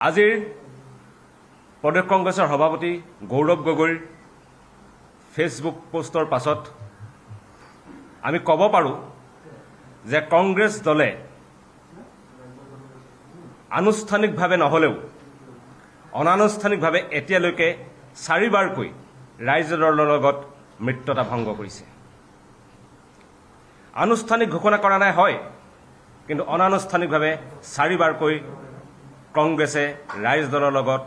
আজিৰ প্ৰদেশ কংগ্ৰেছৰ সভাপতি গৌৰৱ গগৈৰ ফেচবুক পোষ্টৰ পাছত আমি ক'ব পাৰোঁ যে কংগ্ৰেছ দলে আনুষ্ঠানিকভাৱে নহ'লেও অনানুষ্ঠানিকভাৱে এতিয়ালৈকে 4বাৰকৈ ৰাইজৰ দলৰ লগত মিত্ৰতা ভংগ কৰিছে। আনুষ্ঠানিক ঘোষণা কৰা নাই হয়, কিন্তু অনানুষ্ঠানিকভাৱে 4বাৰকৈ কংগ্ৰেছে ৰাইজ দলৰ লগত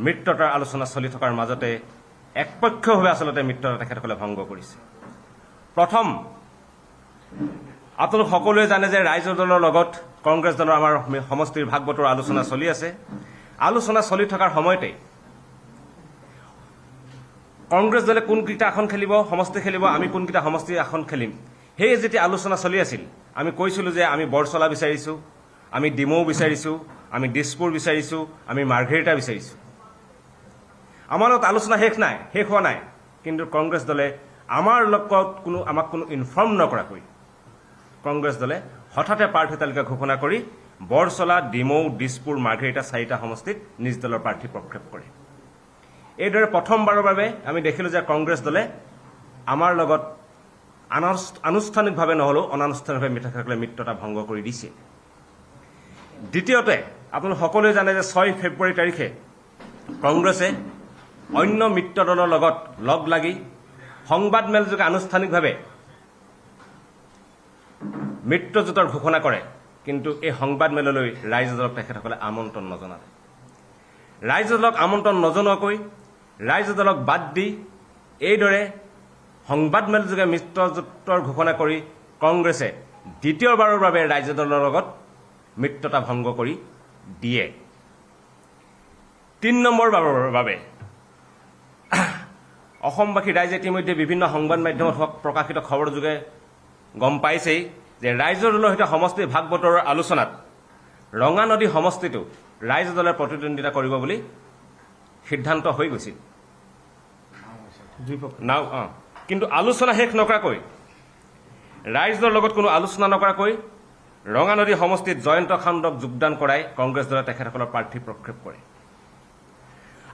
মিত্ৰতাৰ আলোচনা চলি থকাৰ মাজতে একপক্ষভাৱে আচলতে মিত্ৰতা তেখেতসকলে ভংগ কৰিছে। প্ৰথম, আপোনালোক সকলোৱে জানে যে ৰাইজৰ দলৰ লগত কংগ্ৰেছ দলৰ আমাৰ সমষ্টিৰ ভাগ বতৰা আলোচনা চলি আছে। আলোচনা চলি থকাৰ সময়তে কংগ্ৰেছ দলে কোনকেইটা আসন খেলিব, সমষ্টি খেলিব, আমি কোনকেইটা সমষ্টি আসন খেলিম, সেই যেতিয়া আলোচনা চলি আছিল, আমি কৈছিলোঁ যে আমি বৰচলা বিচাৰিছোঁ, আমি ডিমৌ বিচাৰিছোঁ, আমি দিছপুৰ বিচাৰিছোঁ, আমি মাৰ্ঘেৰিটা বিচাৰিছোঁ। আমাৰ লগত আলোচনা শেষ হোৱা নাই, কিন্তু কংগ্ৰেছ দলে আমাৰ লগত আমাক কোনো ইনফৰ্ম নকৰাকৈ কংগ্ৰেছ দলে হঠাতে প্ৰাৰ্থী তালিকা ঘোষণা কৰি বৰচলা, ডিমৌ, দিছপুৰ, মাৰ্ঘেৰিটা 4টা সমষ্টিত নিজ দলৰ প্ৰাৰ্থী প্ৰক্ষেপ কৰে। এইদৰে প্ৰথমবাৰৰ বাবে আমি দেখিলোঁ যে কংগ্ৰেছ দলে আমাৰ লগত আনুষ্ঠানিকভাৱে নহ'লেও অনানুষ্ঠানিকভাৱে তেখেতসকলে মিত্ৰতা ভংগ কৰি দিছে। দ্বিতীয়তে, আপোনালোক সকলোৱে জানে যে 6 ফেব্ৰুৱাৰী তাৰিখে কংগ্ৰেছে অন্য মিত্ৰ দলৰ লগত লগ লাগি সংবাদমেলযোগে আনুষ্ঠানিকভাৱে মিত্ৰজোঁটৰ ঘোষণা কৰে, কিন্তু এই সংবাদমেললৈ ৰাইজ দলক তেখেতসকলে আমন্ত্ৰণ নজনালে। ৰাইজ দলক আমন্ত্ৰণ নজনোৱাকৈ ৰাইজ দলক বাদ দি এইদৰে সংবাদমেলযোগে মিত্ৰজোঁটৰ ঘোষণা কৰি কংগ্ৰেছে দ্বিতীয়বাৰৰ বাবে ৰাইজ দলৰ লগত মিত্ৰতা ভংগ কৰি দিয়ে। 3 নম্বৰ বাৰৰ বাবে অসমবাসী ৰাইজে ইতিমধ্যে বিভিন্ন সংবাদ মাধ্যমত প্ৰকাশিত খবৰ যোগে গম পাইছেই যে ৰাইজৰ দলৰ সৈতে সমষ্টিৰ ভাগ বতৰৰ আলোচনাত ৰঙানদী সমষ্টিটো ৰাইজ দলে প্ৰতিদ্বন্দ্বিতা কৰিব বুলি সিদ্ধান্ত হৈ গৈছিল। কিন্তু আলোচনা শেষ নকৰাকৈ, ৰাইজৰ লগত কোনো আলোচনা নকৰাকৈ ৰঙানদী সমষ্টিত জয়ন্ত খাণ্ডক যোগদান কৰাই কংগ্ৰেছ দলে তেখেতসকলৰ প্ৰাৰ্থী প্ৰক্ষেপ কৰে।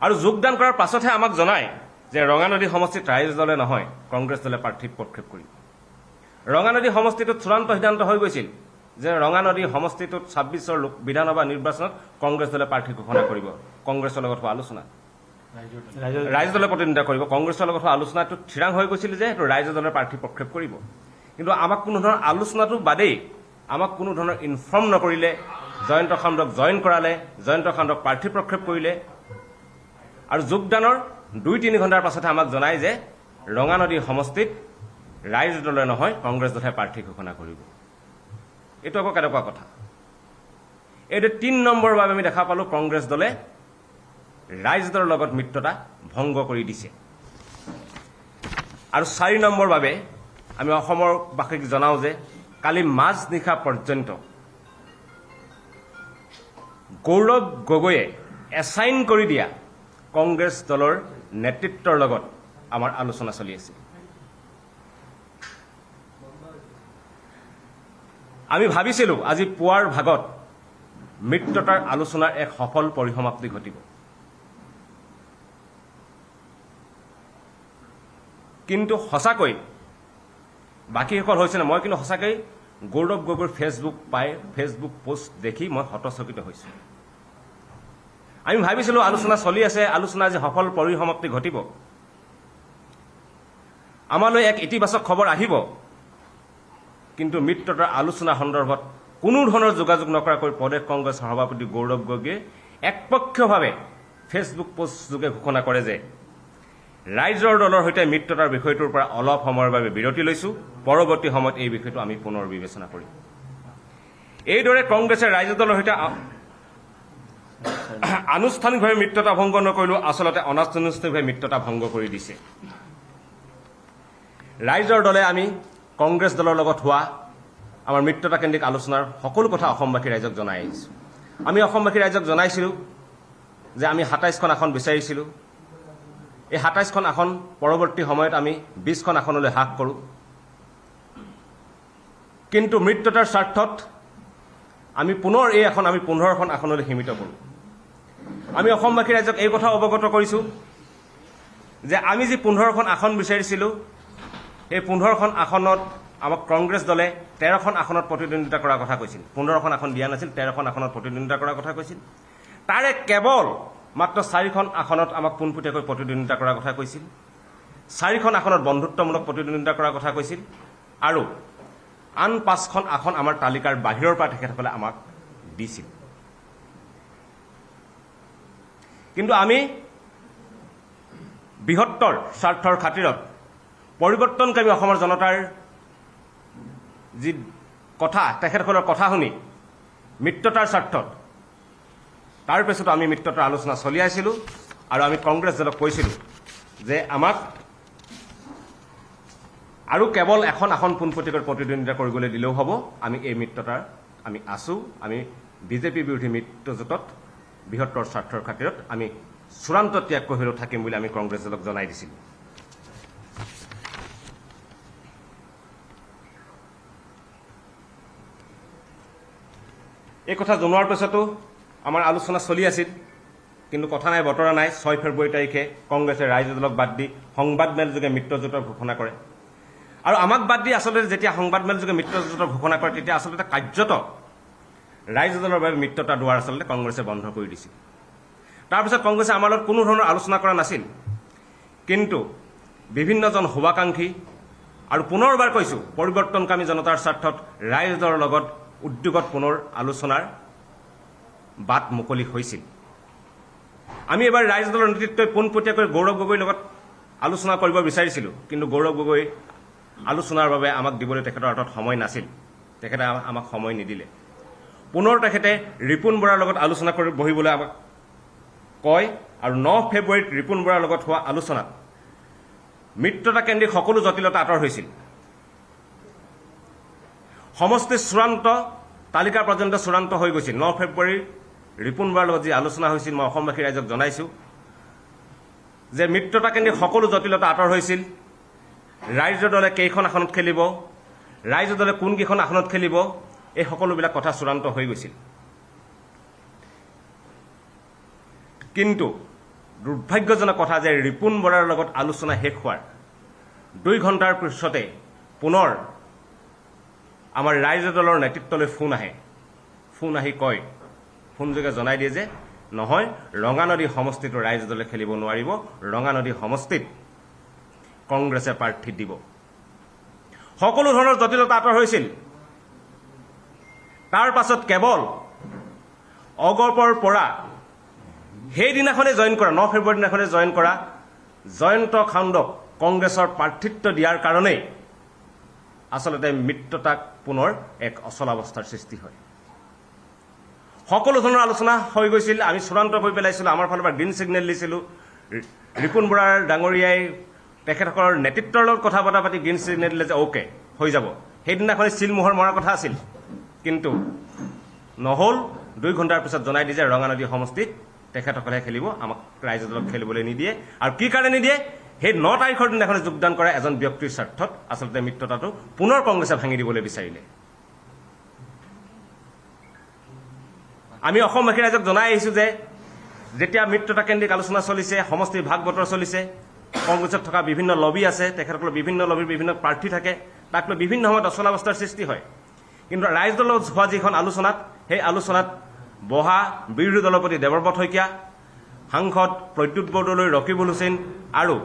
আৰু যোগদান কৰাৰ পাছতহে আমাক জনায় যে ৰঙানদী সমষ্টিত ৰাইজ দলে নহয়, কংগ্ৰেছ দলে প্ৰাৰ্থী প্ৰক্ষেপ কৰিব। ৰঙানদী সমষ্টিটোত চূড়ান্ত সিদ্ধান্ত হৈ গৈছিল যে ৰঙানদী সমষ্টিটোত 26ৰ বিধানসভা নিৰ্বাচনত কংগ্ৰেছ দলে প্ৰাৰ্থী ঘোষণা কৰিব। কংগ্ৰেছৰ লগত হোৱা আলোচনা ৰাইজ দলে প্ৰতিদ্বন্দ্বিতা কৰিব। কংগ্ৰেছৰ লগত হোৱা আলোচনাটো থিৰাং হৈ গৈছিল যে সেইটো ৰাইজ দলে প্ৰাৰ্থী প্ৰক্ষেপ কৰিব। কিন্তু আমাক কোনো ধৰণৰ আলোচনাটো বাদেই আমাক কোনো ধৰণৰ ইনফৰ্ম নকৰিলে, জয়ন্ত খাণ্ডক জইন কৰালে, জয়ন্ত খাণ্ডক প্ৰাৰ্থী প্ৰক্ষেপ কৰিলে, আৰু যোগদানৰ 2-3 ঘণ্টাৰ পাছতহে আমাক জনায় যে ৰঙানদী সমষ্টিত ৰাইজ দলে নহয়, কংগ্ৰেছ দলে প্ৰাৰ্থী ঘোষণা কৰিব। এইটো আকৌ কেনেকুৱা কথা? এইটো 3 নম্বৰৰ বাবে আমি দেখা পালোঁ কংগ্ৰেছ দলে ৰাইজ দলৰ লগত মিত্ৰতা ভংগ কৰি দিছে। আৰু 4 নম্বৰ বাবে আমি অসমৰ বাসীক জনাওঁ যে কালি মাজনিশা পৰ্যন্ত গৌৰৱ গগৈয়ে এছাইন কৰি দিয়া কংগ্ৰেছ দলৰ নেতৃত্বৰ লগত আমাৰ আলোচনা চলি আছে। আমি ভাবিছিলোঁ আজি পুৱাৰ ভাগত মিত্ৰতাৰ আলোচনাৰ এক সফল পৰিসমাপ্তি ঘটিব, কিন্তু সঁচাকৈ বাকীসকল হৈছেনে? মই কিন্তু সঁচাকৈ গৌৰৱ গগৈৰ ফেচবুক পোষ্ট দেখি মই হতচকিত হৈছোঁ। আমি ভাবিছিলোঁ আলোচনা চলি আছে, আলোচনা আজি সফল পৰিসমাপ্তি ঘটিব, আমালৈ এক ইতিবাচক খবৰ আহিব, কিন্তু মিত্ৰতাৰ আলোচনা সন্দৰ্ভত কোনো ধৰণৰ যোগাযোগ নকৰাকৈ প্ৰদেশ কংগ্ৰেছৰ সভাপতি গৌৰৱ গগৈয়ে একপক্ষীয়ভাৱে ফেচবুক পোষ্ট যোগে ঘোষণা কৰে যে ৰাইজৰ দলৰ সৈতে মিত্ৰতাৰ বিষয়টোৰ পৰা অলপ সময়ৰ বাবে বিৰতি লৈছোঁ, পৰৱৰ্তী সময়ত এই বিষয়টো আমি পুনৰ বিবেচনা কৰিম। এইদৰে কংগ্ৰেছে ৰাইজৰ দলৰ সৈতে আনুষ্ঠানিকভাৱে মিত্ৰতা ভংগ নকৰিলেও আচলতে অনানুষ্ঠানিকভাৱে মিত্ৰতা ভংগ কৰি দিছে। ৰাইজৰ দলে আমি কংগ্ৰেছ দলৰ লগত হোৱা আমাৰ মিত্ৰতা কেন্দ্ৰিক আলোচনাৰ সকলো কথা অসমবাসী ৰাইজক জনাই আহিছোঁ। আমি অসমবাসী ৰাইজক জনাইছিলোঁ যে আমি 27খন আসন বিচাৰিছিলোঁ। এই 27খন আসন পৰৱৰ্তী সময়ত আমি 20খন আসনলৈ হ্ৰাস কৰোঁ, কিন্তু মিত্ৰতাৰ স্বাৰ্থত আমি পুনৰ এই আসন আমি 15খন আসনলৈ সীমিত কৰোঁ। আমি অসমবাসী ৰাইজক এই কথা অৱগত কৰিছোঁ যে আমি যি 15খন আসন বিচাৰিছিলোঁ এই 15খন আসনত আমাক কংগ্ৰেছ দলে 13খন আসনত প্ৰতিদ্বন্দ্বিতা কৰাৰ কথা কৈছিল। 15খন আসন দিয়া নাছিল, 13খন আসনত প্ৰতিদ্বন্দ্বিতা কৰাৰ কথা কৈছিল। তাৰে কেৱল মাত্ৰ 4খন আসনত আমাক পোনপটীয়াকৈ প্ৰতিদ্বন্দ্বিতা কৰাৰ কথা কৈছিল। 4খন আসনত বন্ধুত্বমূলক প্ৰতিদ্বন্দ্বিতা কৰাৰ কথা কৈছিল আৰু আন 5খন আসন আমাৰ তালিকাৰ বাহিৰৰ পৰা তেখেতসকলে আমাক দিছিল। কিন্তু আমি বৃহত্তৰ স্বাৰ্থৰ খাতিৰত পৰিৱৰ্তনকামী অসমৰ জনতাৰ যি কথা, তেখেতসকলৰ কথা শুনি মিত্ৰতাৰ স্বাৰ্থত তাৰ পিছত আমি মিত্ৰতাৰ আলোচনা চলিয়াইছিলোঁ আৰু আমি কংগ্ৰেছ দলক কৈছিলোঁ যে আমাক আৰু কেৱল এখন আসন পোনপটীয়াকৈ প্ৰতিদ্বন্দ্বিতা কৰিবলৈ দিলেও হ'ব, আমি এই মিত্ৰতাৰ আমি আছোঁ। আমি বিজেপি বিৰোধী মিত্ৰজোঁটত বৃহত্তৰ স্বাৰ্থৰ খাতিৰত আমি চূড়ান্ত ত্যাগ কৰি হ'লেও থাকিম বুলি আমি কংগ্ৰেছ দলক জনাই দিছিলোঁ। এই কথা জনোৱাৰ পিছতো আমাৰ আলোচনা চলি আছিল, কিন্তু কথা নাই বতৰা নাই। 6 ফেব্ৰুৱাৰী তাৰিখে কংগ্ৰেছে ৰাইজৰ দলক বাদ দি সংবাদমেলযোগে মিত্ৰজোঁটৰ ঘোষণা কৰে আৰু আমাক বাদ দি আচলতে যেতিয়া সংবাদমেলযোগে মিত্ৰজোঁটৰ ঘোষণা কৰে তেতিয়া আচলতে কাৰ্যত ৰাইজৰ দলৰ বাবে মিত্ৰতা দুৱাৰ আচলতে কংগ্ৰেছে বন্ধ কৰি দিছিল। তাৰপিছত কংগ্ৰেছে আমাৰ লগত কোনো ধৰণৰ আলোচনা কৰা নাছিল, কিন্তু বিভিন্নজন শুভাকাংক্ষী আৰু পুনৰবাৰ কৈছোঁ পৰিৱৰ্তনকামী জনতাৰ স্বাৰ্থত ৰাইজৰ লগত উদ্যোগত পুনৰ আলোচনাৰ বাট মুকলি হৈছিল। আমি এবাৰ ৰাইজ দলৰ নেতৃত্বই পোনপটীয়াকৈ গৌৰৱ গগৈৰ লগত আলোচনা কৰিব বিচাৰিছিলোঁ, কিন্তু গৌৰৱ গগৈ আলোচনাৰ বাবে আমাক দিবলৈ তেখেতৰ হাতত সময় নাছিল, তেখেতে আমাক সময় নিদিলে। পুনৰ তেখেতে ৰিপুণ বৰাৰ লগত আলোচনা কৰি বহিবলৈ আমাক কয় আৰু 9 ফেব্ৰুৱাৰীত ৰিপুণ বৰাৰ লগত হোৱা আলোচনাত মিত্ৰতা কেন্দ্ৰিক সকলো জটিলতা আঁতৰ হৈছিল। সমষ্টিৰ চূড়ান্ত তালিকা পৰ্যন্ত চূড়ান্ত হৈ গৈছিল। 9 ফেব্ৰুৱাৰীৰ ৰিপুণ বৰাৰ লগত যি আলোচনা হৈছিল, মই অসমবাসী ৰাইজক জনাইছোঁ যে মিত্ৰতা কেন্দ্ৰিক সকলো জটিলতা আঁতৰ হৈছিল। ৰাইজৰ দলে কেইখন আসনত খেলিব, ৰাইজৰ দলে কোনকেইখন আসনত খেলিব, এই সকলোবিলাক কথা চূড়ান্ত হৈ গৈছিল। কিন্তু দুৰ্ভাগ্যজনক কথা যে ৰিপুণ বৰাৰ লগত আলোচনা শেষ হোৱাৰ 2 ঘণ্টাৰ পিছতে পুনৰ আমাৰ ৰাইজৰ দলৰ নেতৃত্বলৈ ফোন আহি কয়, ফোনযোগে জনাই দিয়ে যে নহয়, ৰঙানদী সমষ্টিটো ৰাইজৰ দলে খেলিব নোৱাৰিব, ৰঙানদী সমষ্টিত কংগ্ৰেছে প্ৰাৰ্থী দিব। সকলো ধৰণৰ জটিলতা আঁতৰ হৈছিল। তাৰ পাছত কেৱল অগপৰ পৰা সেইদিনাখনে জইন কৰা 9 ফেব্ৰুৱাৰী দিনাখনে জইন কৰা জয়ন্ত খাণ্ডক কংগ্ৰেছৰ প্ৰাৰ্থিত্ব দিয়াৰ কাৰণেই আচলতে মিত্ৰতাক পুনৰ এক অচলাৱস্থাৰ সৃষ্টি হয়। সকলো ধৰণৰ আলোচনা হৈ গৈছিল, আমি চূড়ান্ত কৰি পেলাইছিলোঁ, আমাৰ ফালৰ পৰা গ্ৰীণ ছিগনেল দিছিলোঁ। ৰিপুণ বৰা ডাঙৰীয়াই তেখেতসকলৰ নেতৃত্বৰ লগত কথা বতৰা পাতি গ্ৰীণ ছিগনেল দিলে যে অ'কে হৈ যাব। সেইদিনাখনে চিলমোহৰ মৰাৰ কথা আছিল, কিন্তু নহ'ল। 2 ঘণ্টাৰ পিছত জনাই দিয়ে যে ৰঙানদী সমষ্টিত তেখেতসকলেহে খেলিব, আমাক ৰাইজৰ দলক খেলিবলৈ নিদিয়ে। আৰু কি কাৰণে নিদিয়ে? সেই 9 তাৰিখৰ দিনাখনে যোগদান কৰা এজন ব্যক্তিৰ স্বাৰ্থত আচলতে মিত্ৰতাটো পুনৰ কংগ্ৰেছে ভাঙি দিবলৈ বিচাৰিলে। আমি অসমবাসী ৰাইজক জনাই আহিছোঁ যে যেতিয়া মিত্ৰতা কেন্দ্ৰিক আলোচনা চলিছে, সমষ্টিৰ ভাগ বতৰ চলিছে, কংগ্ৰেছত থকা বিভিন্ন লবি আছে, তেখেতসকলৰ বিভিন্ন লবিৰ বিভিন্ন প্ৰাৰ্থী থাকে, তাক লৈ বিভিন্ন সময়ত অচলাৱস্থাৰ সৃষ্টি হয়। কিন্তু ৰাইজ দলৰ হোৱা যিখন আলোচনাত, সেই আলোচনাত বহা বিৰোধী দলপতি দেৱব্ৰত শইকীয়া, সাংসদ প্ৰদ্যুৎ বৰদলৈ, ৰকিবুল হুছেইন আৰু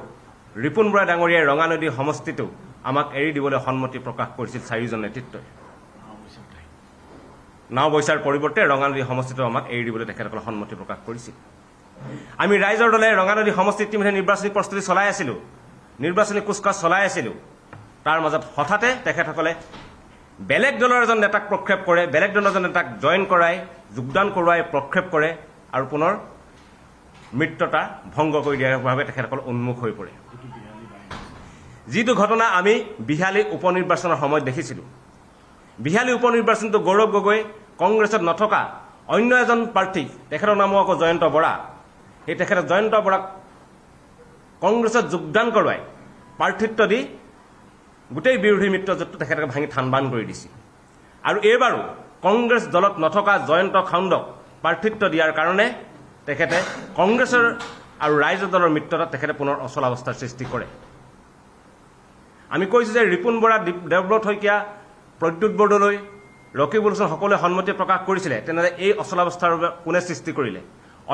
ৰিপুণ বৰা ডাঙৰীয়াই ৰঙানদী সমষ্টিটো আমাক এৰি দিবলৈ সন্মতি প্ৰকাশ কৰিছিল। 4জন নেতৃত্বই নাও বৈচাৰ পৰিৱৰ্তে ৰঙানদী সমষ্টিটো আমাক এৰি দিবলৈ তেখেতসকলে সন্মতি প্ৰকাশ কৰিছিল। আমি ৰাইজৰ দলে ৰঙানদী সমষ্টিত ইতিমধ্যে নিৰ্বাচনী প্ৰস্তুতি চলাই আছিলোঁ, নিৰ্বাচনী কুচকাচ চলাই আছিলোঁ। তাৰ মাজত হঠাতে তেখেতসকলে বেলেগ দলৰ এজন নেতাক প্ৰক্ষেপ কৰে, বেলেগ দলৰ এজন নেতাক জইন কৰাই, যোগদান কৰোৱাই প্ৰক্ষেপ কৰে আৰু পুনৰ মিত্ৰতা ভংগ কৰি দিয়াৰ বাবে তেখেতসকল উন্মুখ হৈ পৰে। যিটো ঘটনা আমি বিহালী উপ নিৰ্বাচনৰ সময়ত দেখিছিলোঁ। বিহালী উপ নিৰ্বাচনটো গৌৰৱ গগৈ কংগ্ৰেছত নথকা অন্য এজন প্ৰাৰ্থী, তেখেতৰ নামো আকৌ জয়ন্ত বৰা, সেই তেখেতে জয়ন্ত বৰাক কংগ্ৰেছত যোগদান কৰোৱাই প্ৰাৰ্থিত্ব দি গোটেই বিৰোধী মিত্ৰজোঁটটো তেখেতকে ভাঙি থানবান কৰি দিছিল। আৰু এইবাৰো কংগ্ৰেছ দলত নথকা জয়ন্ত খাণ্ডক প্ৰাৰ্থিত্ব দিয়াৰ কাৰণে তেখেতে কংগ্ৰেছৰ আৰু ৰাইজৰ দলৰ মিত্ৰতাত তেখেতে পুনৰ অচলাৱস্থাৰ সৃষ্টি কৰে। আমি কৈছোঁ যে ৰিপুণ বৰা, দেৱব্ৰত শইকীয়া, প্ৰদ্যুৎ বৰদলৈ, ৰকিবুল হাছান সকলোৱে সন্মতি প্ৰকাশ কৰিছিলে। তেনেহ'লে এই অচলাৱস্থাৰ বাবে কোনে সৃষ্টি কৰিলে?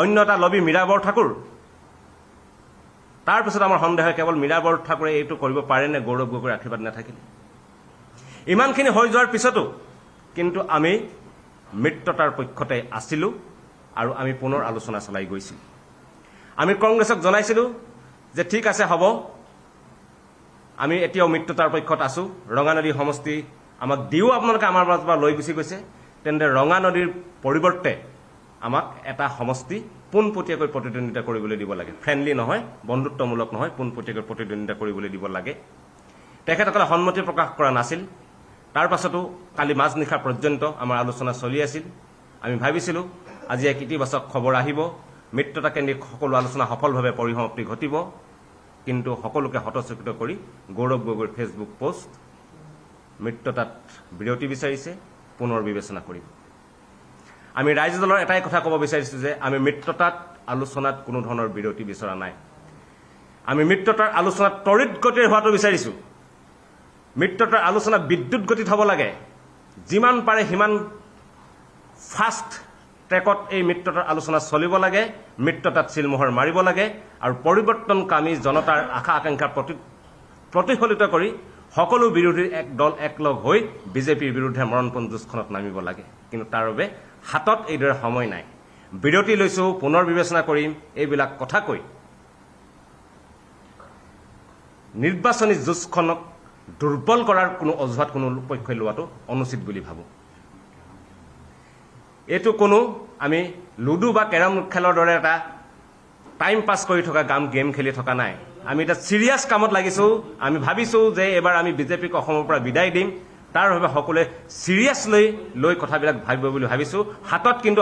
অন্য এটা লবি মীৰা বৰঠাকুৰ। তাৰপিছত আমাৰ সন্দেহ হয় কেৱল মীৰা বৰঠাকুৰে এইটো কৰিব পাৰেনে গৌৰৱ গগৈৰ আশীৰ্বাদ নাথাকিলে? ইমানখিনি হৈ যোৱাৰ পিছতো কিন্তু আমি মিত্ৰতাৰ পক্ষতে আছিলোঁ আৰু আমি পুনৰ আলোচনা চলাই গৈছিলোঁ। আমি কংগ্ৰেছক জনাইছিলোঁ যে ঠিক আছে, হ'ব, আমি এতিয়াও মিত্ৰতাৰ পক্ষত আছোঁ। ৰঙানদী সমষ্টি আমাক দিও আপোনালোকে আমাৰ মাজৰ পৰা লৈ গুচি গৈছে, তেন্তে ৰঙানদীৰ পৰিৱৰ্তে আমাক এটা সমষ্টি পোনপটীয়াকৈ প্ৰতিদ্বন্দ্বিতা কৰিবলৈ দিব লাগে। ফ্ৰেণ্ডলি নহয়, বন্ধুত্বমূলক নহয়, পোনপটীয়াকৈ প্ৰতিদ্বন্দ্বিতা কৰিবলৈ দিব লাগে। তেখেতসকলে সন্মতি প্ৰকাশ কৰা নাছিল। তাৰ পাছতো কালি মাজনিশা পৰ্যন্ত আমাৰ আলোচনা চলি আছিল। আমি ভাবিছিলোঁ আজি এক ইতিবাচক খবৰ আহিব, মিত্ৰতাকেন্দ্ৰিক সকলো আলোচনা সফলভাৱে পৰিসমাপ্তি ঘটিব। কিন্তু সকলোকে হতচকিত কৰি গৌৰৱ গগৈৰ ফেচবুক পোষ্ট, মিত্ৰতাত বিৰতি বিচাৰিছে, পুনৰ বিবেচনা কৰিব। আমি ৰাইজ দলৰ এটাই কথা ক'ব বিচাৰিছোঁ যে আমি মিত্ৰতাত আলোচনাত কোনো ধৰণৰ বিৰতি বিচৰা নাই। আমি মিত্ৰতাৰ আলোচনাত তড়িৎ গতিৰ হোৱাটো বিচাৰিছোঁ। মিত্ৰতাৰ আলোচনা বিদ্যুৎ গতিত হ'ব লাগে। যিমান পাৰে সিমান ফাষ্ট ট্ৰেকত এই মিত্ৰতাৰ আলোচনা চলিব লাগে। মিত্ৰতাত চিলমোহৰ মাৰিব লাগে আৰু পৰিৱৰ্তনকামী জনতাৰ আশা আকাংক্ষা প্ৰতিফলিত কৰি সকলো বিৰোধীৰ এক দল একলগ হৈ বিজেপিৰ বিৰুদ্ধে মৰণপণ যুঁজখনত নামিব লাগে। কিন্তু তাৰ বাবে হাতত এইদৰে সময় নাই। বিৰতি লৈছোঁ, পুনৰ বিবেচনা কৰিম, এইবিলাক কথা কৈ নিৰ্বাচনী যুঁজখনক দুৰ্বল কৰাৰ কোনো অজুহাত কোনো পক্ষই লোৱাটো অনুচিত বুলি ভাবোঁ। এইটো কোনো আমি লুডু বা কেৰম খেলৰ দৰে এটা টাইম পাছ কৰি থকা গেম খেলি থকা নাই। আমি এটা চিৰিয়াছ কামত লাগিছোঁ। আমি ভাবিছোঁ যে এইবাৰ আমি বিজেপিক অসমৰ পৰা বিদায় দিম। তাৰ বাবে সকলোৱে চিৰিয়াছলি লৈ কথাবিলাক ভাবিব বুলি ভাবিছোঁ। হাতত কিন্তু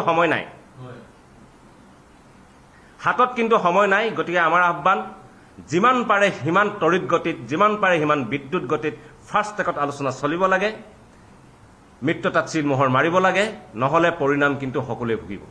সময় নাই। গতিকে আমাৰ আহ্বান, যিমান পাৰে সিমান তড়িৎ গতিত, যিমান পাৰে সিমান বিদ্যুৎ গতিত ফাৰ্ষ্ট ট্ৰেকত আলোচনা চলিব লাগে। মিত্ৰতাত চিলমোহৰ মাৰিব লাগে, নহ'লে পৰিণাম কিন্তু সকলোৱে ভুগিব।